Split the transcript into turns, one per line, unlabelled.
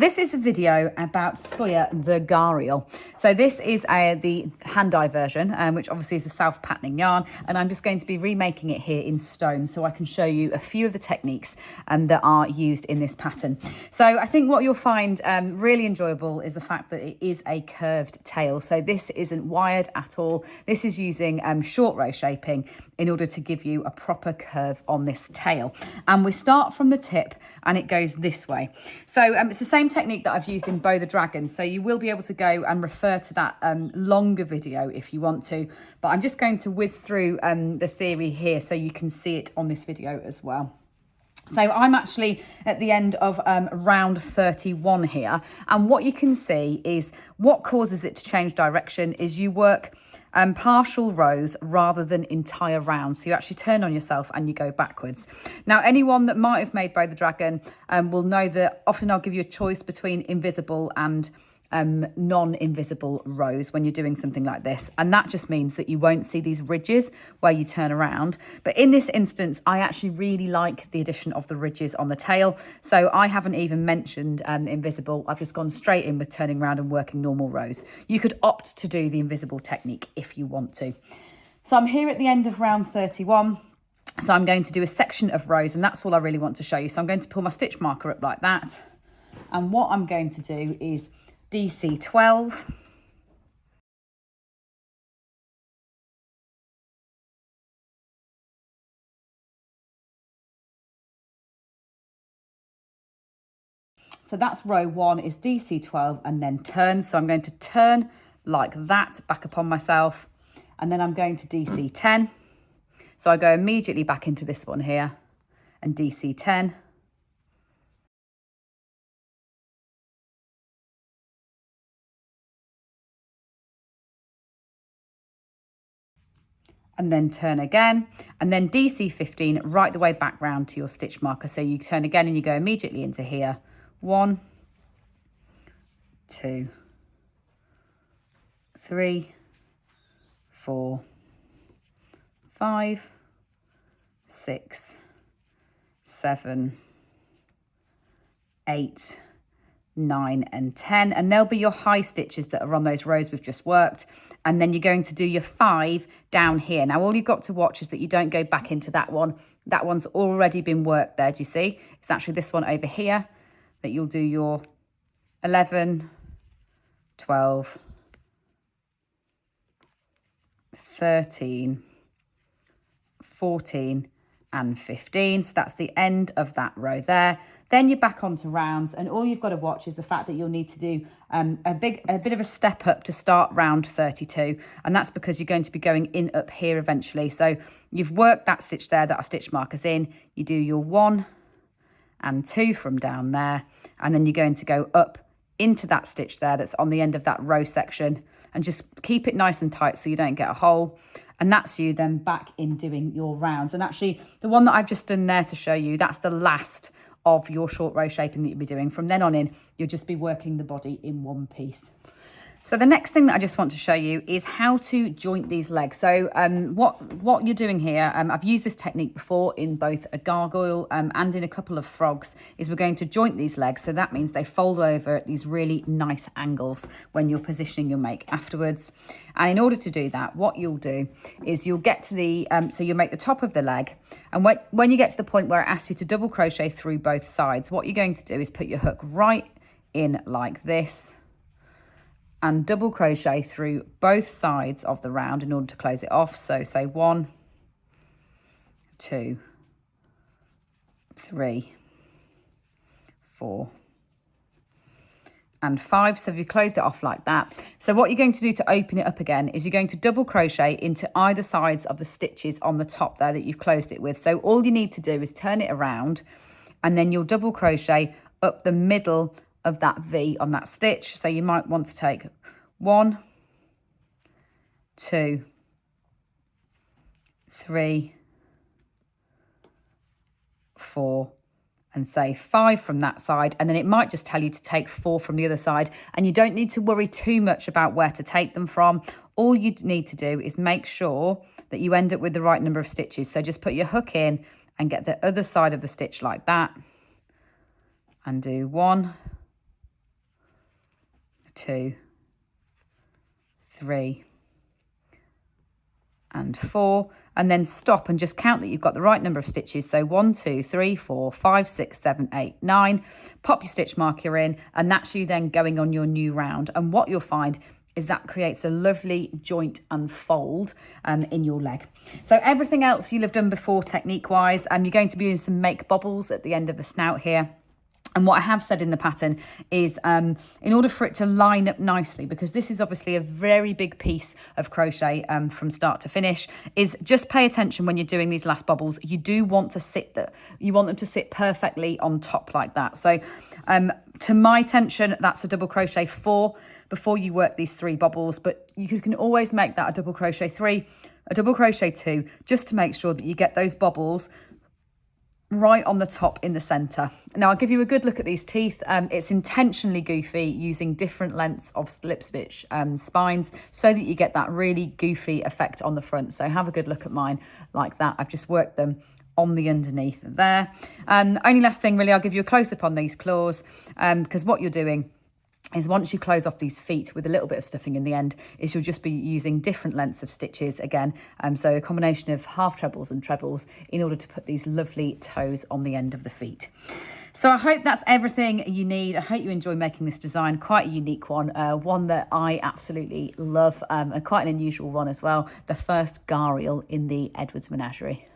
This is a video about Sawyer the Gharial. So this is the hand-dye version, which obviously is a self-patterning yarn, and I'm just going to be remaking it here in stone so I can show you a few of the techniques that are used in this pattern. So I think what you'll find really enjoyable is the fact that it is a curved tail. So this isn't wired at all. This is using short row shaping in order to give you a proper curve on this tail. And we start from the tip and it goes this way. So it's the same technique that I've used in Bow the Dragon, so you will be able to go and refer to that longer video if you want to, but I'm just going to whiz through the theory here so you can see it on this video as well. So I'm actually at the end of round 31 here, and what you can see is what causes it to change direction is you work partial rows rather than entire rounds. So you actually turn on yourself and you go backwards. Now, anyone that might have made Bow the Dragon will know that often I'll give you a choice between invisible and non-invisible rows when you're doing something like this, and that just means that you won't see these ridges where you turn around. But in this instance, I actually really like the addition of the ridges on the tail, so I haven't even mentioned invisible. I've just gone straight in with turning around and working normal rows. You could opt to do the invisible technique if you want to. So I'm here at the end of round 31. So I'm going to do a section of rows, and that's all I really want to show you. So I'm going to pull my stitch marker up like that, and what I'm going to do is DC 12, so that's row 1 is DC 12 and then turn. So I'm going to turn like that back upon myself, and then I'm going to DC 10. So I go immediately back into this one here and DC 10. And then turn again, and then DC 15 right the way back round to your stitch marker. So you turn again and you go immediately into here. 1, 2, 3, 4, 5, 6, 7, 8, 9 and 10, and there'll be your high stitches that are on those rows we've just worked, and then you're going to do your 5 down here. Now all you've got to watch is that you don't go back into that one. That one's already been worked there. Do you see? It's actually this one over here that you'll do your 11, 12, 13, 14 and 15. So that's the end of that row there. Then you're back onto rounds, and all you've got to watch is the fact that you'll need to do a bit of a step up to start round 32, and that's because you're going to be going in up here eventually. So you've worked that stitch there that our stitch marker's in, you do your 1 and 2 from down there, and then you're going to go up into that stitch there that's on the end of that row section, and just keep it nice and tight so you don't get a hole. And that's you then back in doing your rounds. And actually the one that I've just done there to show you, that's the last of your short row shaping that you'll be doing. From then on in, you'll just be working the body in one piece. So the next thing that I just want to show you is how to joint these legs. So what you're doing here, I've used this technique before in both a gargoyle and in a couple of frogs, is we're going to joint these legs. So that means they fold over at these really nice angles when you're positioning your make afterwards. And in order to do that, what you'll do is you'll get to the, so you'll make the top of the leg. And when you get to the point where it asks you to double crochet through both sides, what you're going to do is put your hook right in like this, and double crochet through both sides of the round in order to close it off. So say 1, 2, 3, 4 and 5. So if you closed it off like that, so what you're going to do to open it up again is you're going to double crochet into either sides of the stitches on the top there that you've closed it with. So all you need to do is turn it around, and then you'll double crochet up the middle of that V on that stitch. So you might want to take 1, 2, 3, 4 and say 5 from that side, and then it might just tell you to take 4 from the other side, and you don't need to worry too much about where to take them from. All you need to do is make sure that you end up with the right number of stitches. So just put your hook in and get the other side of the stitch like that, and do 1, 2, 3, and 4, and then stop and just count that you've got the right number of stitches. So 1, 2, 3, 4, 5, 6, 7, 8, 9. Pop your stitch marker in, and that's you then going on your new round. And what you'll find is that creates a lovely joint and fold in your leg. So everything else you'll have done before technique wise, and you're going to be doing some make bobbles at the end of the snout here. And what I have said in the pattern is in order for it to line up nicely, because this is obviously a very big piece of crochet from start to finish, is just pay attention when you're doing these last bobbles. You do want to you want them to sit perfectly on top like that. So to my attention, that's a double crochet 4 before you work these 3 bobbles, but you can always make that a double crochet 3, a double crochet 2, just to make sure that you get those bobbles right on the top in the center. Now I'll give you a good look at these teeth. It's intentionally goofy, using different lengths of slip stitch spines so that you get that really goofy effect on the front. So have a good look at mine like that. I've just worked them on the underneath there. Only last thing really, I'll give you a close up on these claws, because what you're doing is once you close off these feet with a little bit of stuffing in the end, is you'll just be using different lengths of stitches again. So a combination of half trebles and trebles in order to put these lovely toes on the end of the feet. So I hope that's everything you need. I hope you enjoy making this design, quite a unique one, one that I absolutely love, and quite an unusual one as well. The first Gharial in the Edwards Menagerie.